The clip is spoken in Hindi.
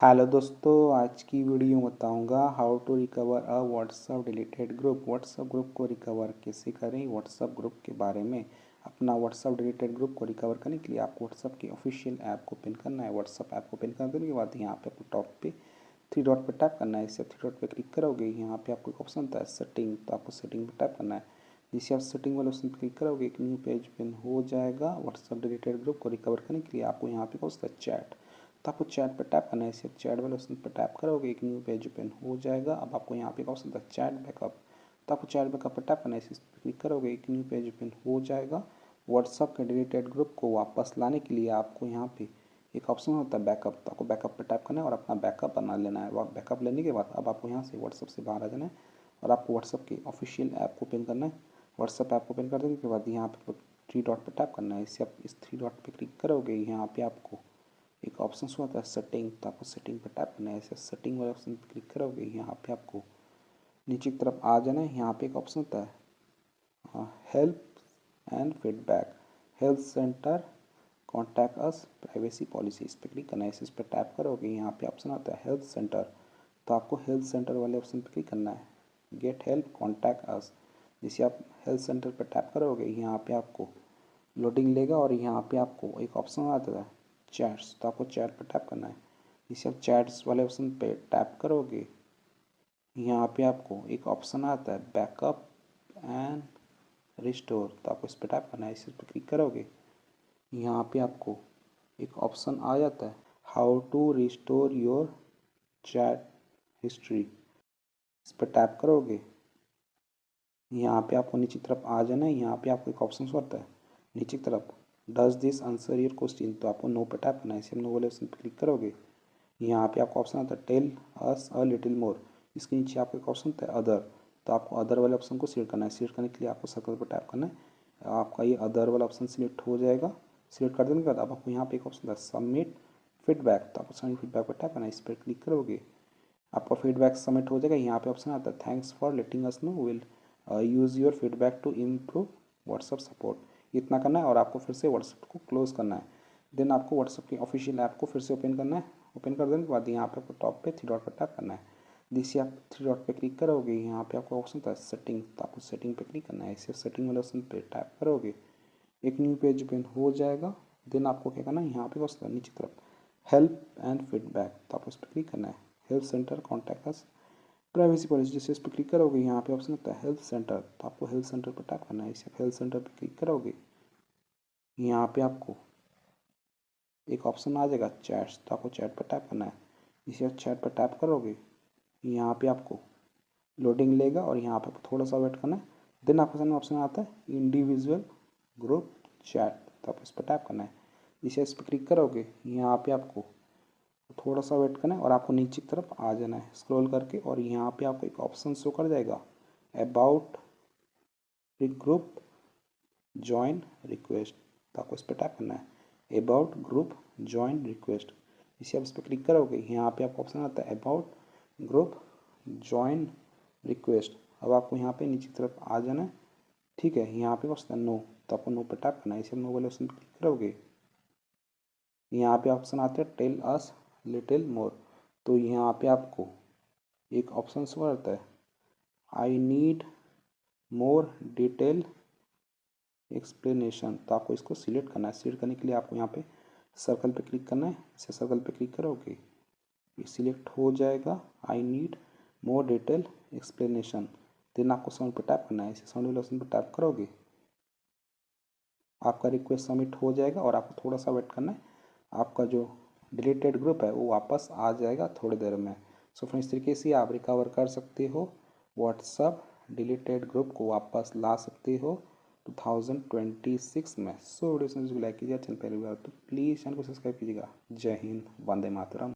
हेलो दोस्तों, आज की वीडियो में बताऊंगा how to recover a WhatsApp deleted group. WhatsApp group को रिकवर कैसे करें। व्हाट्सएप ग्रुप के बारे में अपना व्हाट्सएप डिलीटेड ग्रुप को रिकवर करने के लिए आपको व्हाट्सएप की ऑफिशियल ऐप को ओपन करना है। व्हाट्सएप ऐप को ओपन करने के बाद यहाँ पे आपको टॉप पे थ्री डॉट पे टैप करना है। इससे थ्री डॉट पे क्लिक करोगे, यहाँ पे आपको एक ऑप्शन आता है सेटिंग, तो आपको सेटिंग पे टैप करना है। जिससे आप सेटिंग वाले ऑप्शन पर क्लिक करोगे, एक न्यू पेज ओपन हो जाएगा। व्हाट्सएप डिलीटेड ग्रुप को रिकवर करने के लिए आपको यहाँ पे होता है चैट, तो आपको चैट पर टैप करना है। इसे चैट वाले ऑप्शन पर टैप करोगे, एक न्यू पेज ओपन हो जाएगा। अब आपको यहाँ पे एक ऑप्शन था चैट बैकअप, तो आपको चैट बैकअप पर टैप करना है। इसे क्लिक करोगे, एक न्यू पेज ओपन हो जाएगा। व्हाट्सअप के डिलीटेड ग्रुप को वापस लाने के लिए आपको यहाँ पे एक ऑप्शन होता है बैकअप, तो आपको बैकअप पर टैप करना है और अपना बैकअप बना लेना है। बैकअप लेने के बाद अब आपको यहाँ से व्हाट्सअप से बाहर आ जाना है और आपको व्हाट्सअप की ऑफिशियल ऐप को ओपन करना है। व्हाट्सअप ऐप ओपन कर देने के बाद यहाँ पे थ्री डॉट पर टैप करना है। इससे आप इस थ्री डॉट पर क्लिक करोगे, यहाँ पे आपको एक ऑप्शन होता है सेटिंग, तो आपको सेटिंग पर टैप करना है। ऐसे सेटिंग वाले ऑप्शन पर क्लिक करोगे, यहाँ पे आपको नीचे की तरफ आ जाना है। यहाँ पे एक ऑप्शन होता है help and feedback, health centre, contact us, privacy policy, इस पर क्लिक करना है। इस पर टैप करोगे, यहाँ पे ऑप्शन आता है हेल्थ सेंटर, तो आपको हेल्थ सेंटर वाले ऑप्शन पर क्लिक करना है। गेट हेल्प, कॉन्टैक्ट अस, जिसे आप हेल्थ सेंटर पर टैप करोगे, यहाँ पे आपको लोडिंग लेगा और यहाँ पे आपको एक ऑप्शन आता है चैट्स, तो आपको चैट पर टैप करना है। इसे आप चैट्स वाले ऑप्शन पे टैप करोगे, यहाँ पे आपको एक ऑप्शन आता है बैकअप एंड रिस्टोर, तो आपको इस पर टैप करना है। इस पर क्लिक करोगे, यहाँ पे आपको एक ऑप्शन आ जाता है how to restore your chat history, इस पर टैप करोगे, यहाँ पे आपको नीचे की तरफ आ जाना है। यहाँ पे आपको एक ऑप्शन होता है नीचे की तरफ does this answer your question, तो आपको नो पे टैप करना है। इसे नो वाले ऑप्शन पर क्लिक करोगे, यहाँ पे आपको ऑप्शन आता है tell us a little more, इसके नीचे आपको एक ऑप्शन होता है अदर, तो आपको अदर वाले ऑप्शन को सिलेक्ट करना है। सिलेक्ट करने के लिए आपको सर्कल पर टैप करना है। आपका ये अदर वाला ऑप्शन सिलेक्ट हो जाएगा। सिलेक्ट कर देने के बाद अब आपको यहाँ पे एक ऑप्शन है सबमिट फीडबैक, तो आपको सबमिट फीडबैक पर टैप करना है। इस पर क्लिक करोगे, आपका फीडबैक सबमिट हो जाएगा। यहाँ पे ऑप्शन आता है thanks for letting us know, will use your feedback to improve WhatsApp support. इतना करना है और आपको फिर से व्हाट्सअप को क्लोज करना है। देन आपको व्हाट्सअप की ऑफिशियल ऐप को फिर से ओपन करना है। ओपन कर देने के बाद यहाँ पे आपको टॉप पे थ्री डॉट पर टैप करना है। जिससे आप थ्री डॉट पे क्लिक करोगे, यहाँ पे आपको ऑप्शन होता है सेटिंग, तो आपको सेटिंग पे क्लिक करना है। इसे सेटिंग वाले ऑप्शन पे टैप करोगे, एक न्यू पेज ओपन हो जाएगा। देन आपको क्या करना है, यहाँ पे ऑप्शन नीचे तरफ हेल्प एंड फीडबैक, तो आपको इस पर क्लिक करना है। Help centre, contact us, privacy policy, जैसे इस पर क्लिक करोगे, यहाँ पे ऑप्शन होता है हेल्थ सेंटर, तो आपको हेल्थ सेंटर पर टैप करना है। इसे हेल्थ सेंटर पर क्लिक करोगे, यहाँ पे आपको एक ऑप्शन आ जाएगा चैट्स, तो आपको चैट पर टैप करना है। इसे आप चैट पर टैप करोगे, यहाँ पे आपको लोडिंग लेगा और यहाँ पे आपको थोड़ा सा वेट करना है। देन आपके सामने ऑप्शन आता है इंडिविजुअल ग्रुप चैट, तो आपको इस पर टैप करना है। इसे इस पर क्लिक करोगे, यहाँ पे आपको थोड़ा सा वेट करना है और आपको नीचे की तरफ आ जाना है स्क्रॉल करके, और यहाँ पे आपको एक ऑप्शन शो कर जाएगा अबाउट ग्रुप ज्वाइन रिक्वेस्ट, तो आपको इस पर टैप करना है अबाउट ग्रुप ज्वाइन रिक्वेस्ट। इसे आप इस पर क्लिक करोगे, यहाँ पे आपको ऑप्शन आता है अबाउट ग्रुप ज्वाइन रिक्वेस्ट। अब आपको यहाँ पे नीचे की तरफ आ जाना है, ठीक है। यहाँ पे ऑप्शन है नो, तो आपको नो पर टैप करना है। इसे नो वाले ऑप्शन पर क्लिक करोगे, यहाँ पे ऑप्शन आते हैं टेल अस लिटिल मोर, तो यहाँ पे आपको एक ऑप्शन शो आता है आई नीड मोर डिटेल एक्सप्लेनेशन, तो आपको इसको सिलेक्ट करना है। सिलेक्ट करने के लिए आपको यहाँ पे सर्कल पे क्लिक करना है। इसे सर्कल पे क्लिक करोगे, ये सिलेक्ट हो जाएगा I need more detail explanation. Then आपको साउंड पे टैप करना है। इसे साउंड वाले ऑप्शन पे टैप करोगे, आपका रिक्वेस्ट सबमिट हो जाएगा और आपको थोड़ा सा वेट करना है। आपका जो डिलीटेड ग्रुप है वो वापस आ जाएगा थोड़ी देर में। सो फ्रेंड्स, इस तरीके से आप रिकवर कर सकते हो, व्हाट्सअप डिलीटेड ग्रुप को वापस ला सकते हो 2026 में। सो वीडियो लाइक कीजिए, चैनल पहली बार तो प्लीज़ चैनल को सब्सक्राइब कीजिएगा। जय हिंद, वंदे मातरम।